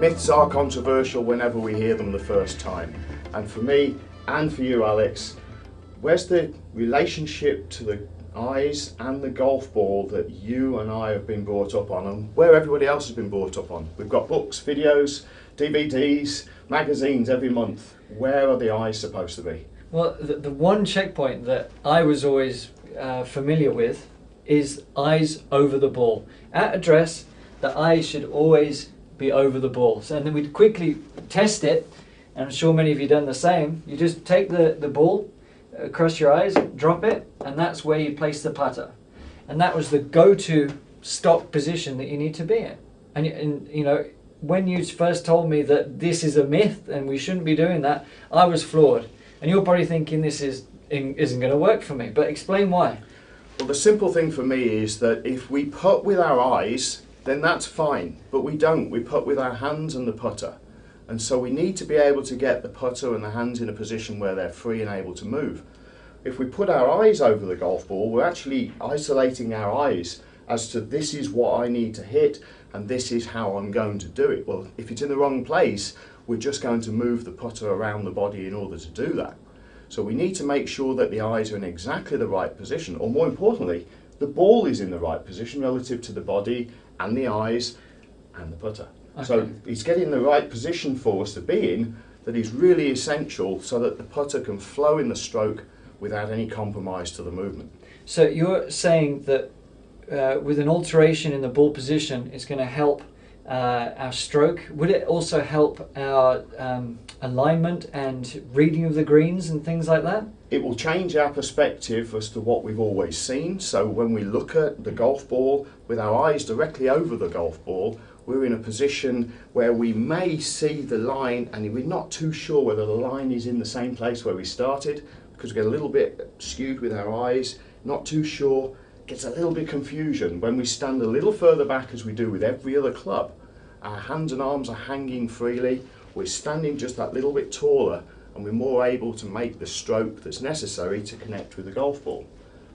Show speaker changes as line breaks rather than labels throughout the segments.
Myths are controversial whenever we hear them the first time. And for me, and for you, Alex, where's the relationship to the eyes and the golf ball that you and I have been brought up on, and where everybody else has been brought up on? We've got books, videos, DVDs, magazines every month. Where are the eyes supposed to be?
Well, the one checkpoint that I was always familiar with is eyes over the ball. At address, the eyes should always be over the ball. So, and then we'd quickly test it, and I'm sure many of you done the same. You just take the ball across your eyes, drop it, and that's where you place the putter. And that was the go-to stock position that you need to be in. And you know, when you first told me that this is a myth and we shouldn't be doing that, I was floored. And you're probably thinking this isn't going to work for me, but explain why.
Well, the simple thing for me is that if we putt with our eyes, then that's fine, but we don't. We putt with our hands and the putter. And so we need to be able to get the putter and the hands in a position where they're free and able to move. If we put our eyes over the golf ball, we're actually isolating our eyes as to this is what I need to hit and this is how I'm going to do it. Well, if it's in the wrong place, we're just going to move the putter around the body in order to do that. So we need to make sure that the eyes are in exactly the right position, or more importantly, the ball is in the right position relative to the body and the eyes and the putter. Okay. So it's getting the right position for us to be in that is really essential so that the putter can flow in the stroke without any compromise to the movement.
So you're saying that with an alteration in the ball position, it's going to help our stroke. Would it also help our alignment and reading of the greens and things like that?
It will change our perspective as to what we've always seen. So when we look at the golf ball with our eyes directly over the golf ball, we're in a position where we may see the line and we're not too sure whether the line is in the same place where we started, because we get a little bit skewed with our eyes, not too sure, gets a little bit confusion. When we stand a little further back, as we do with every other club, our hands and arms are hanging freely, we're standing just that little bit taller, and we're more able to make the stroke that's necessary to connect with the golf ball.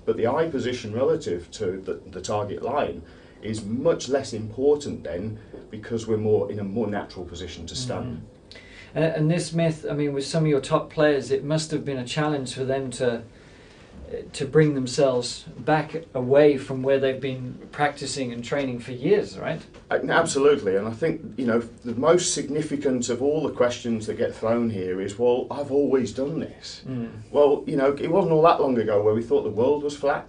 But the eye position relative to the target line is much less important then, because we're in a more natural position to stand.
Mm-hmm. And this myth, I mean, with some of your top players, it must have been a challenge for them to bring themselves back away from where they've been practicing and training for years, right?
Absolutely, and I think, you know, the most significant of all the questions that get thrown here is, well, I've always done this. Well, you know, it wasn't all that long ago where we thought the world was flat.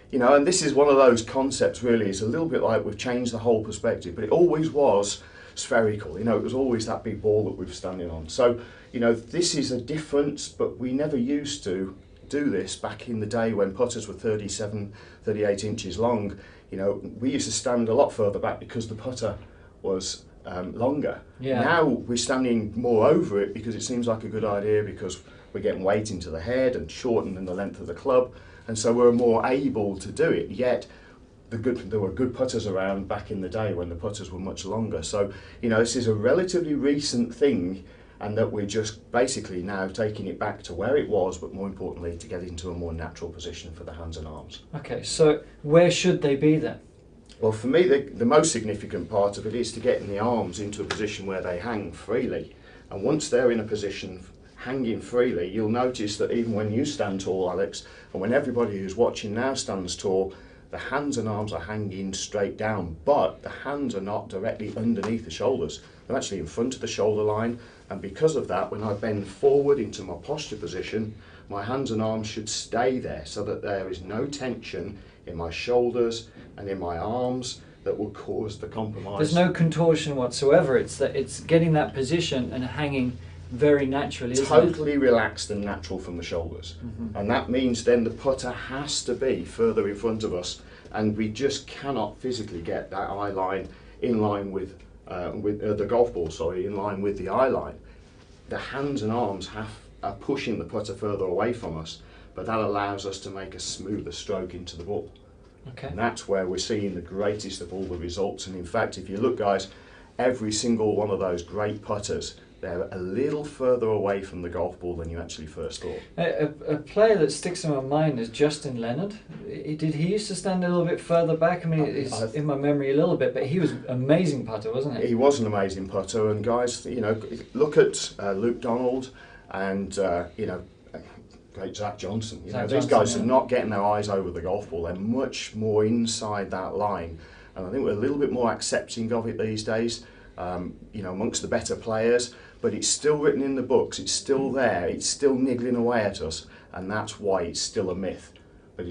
You know, and this is one of those concepts really, it's a little bit like we've changed the whole perspective, but it always was spherical. You know, it was always that big ball that we were standing on. So, you know, this is a difference, but we never used to do this back in the day when putters were 37, 38 inches long. You know, we used to stand a lot further back because the putter was longer. Yeah. Now we're standing more over it because it seems like a good idea, because we're getting weight into the head and shortening the length of the club, and so we're more able to do it. Yet there were good putters around back in the day when the putters were much longer. So, you know, this is a relatively recent thing, and that we're just basically now taking it back to where it was, but more importantly to get into a more natural position for the hands and arms.
Okay, so where should they be then?
Well, for me, the most significant part of it is to get the arms into a position where they hang freely. And once they're in a position hanging freely, you'll notice that even when you stand tall, Alex, and when everybody who's watching now stands tall, the hands and arms are hanging straight down, but the hands are not directly underneath the shoulders. They're actually in front of the shoulder line, and because of that, when I bend forward into my posture position, my hands and arms should stay there so that there is no tension in my shoulders and in my arms that will cause the compromise.
There's no contortion whatsoever. It's getting that position and hanging very naturally, isn't it?
Totally relaxed and natural from the shoulders. And that means then the putter has to be further in front of us, and we just cannot physically get that eye line in line with the golf ball, in line with the eye line. The hands and arms are pushing the putter further away from us, but that allows us to make a smoother stroke into the ball. Okay. And that's where we're seeing the greatest of all the results. And in fact, if you look, guys, every single one of those great putters they're a little further away from the golf ball than you actually first thought.
A player that sticks in my mind is Justin Leonard. Did he used to stand a little bit further back? I mean, it's in my memory a little bit, but he was an amazing putter, wasn't he?
He was an amazing putter, and guys, you know, look at Luke Donald and, you know, great Zach Johnson. You know, these guys are not getting their eyes over the golf ball. They're much more inside that line. And I think we're a little bit more accepting of it these days, you know, amongst the better players. But it's still written in the books. It's still there. It's still niggling away at us. And that's why it's still a myth. But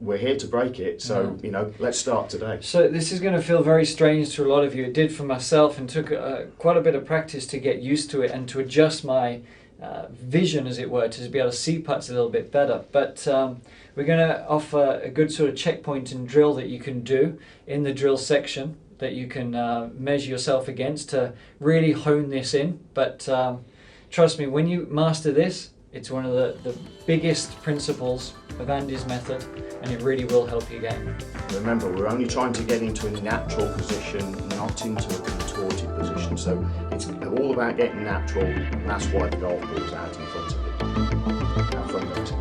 we're here to break it. So, you know, let's start today.
So this is going to feel very strange to a lot of you. It did for myself, and took quite a bit of practice to get used to it and to adjust my vision, as it were, to be able to see putts a little bit better. But we're going to offer a good sort of checkpoint and drill that you can do in the drill section that you can measure yourself against to really hone this in. But trust me, when you master this, it's one of the biggest principles of Andy's method, and it really will help your game.
Remember, we're only trying to get into a natural position, not into a contorted position. So it's all about getting natural, and that's why the golf ball is out in front of you. Have fun, guys.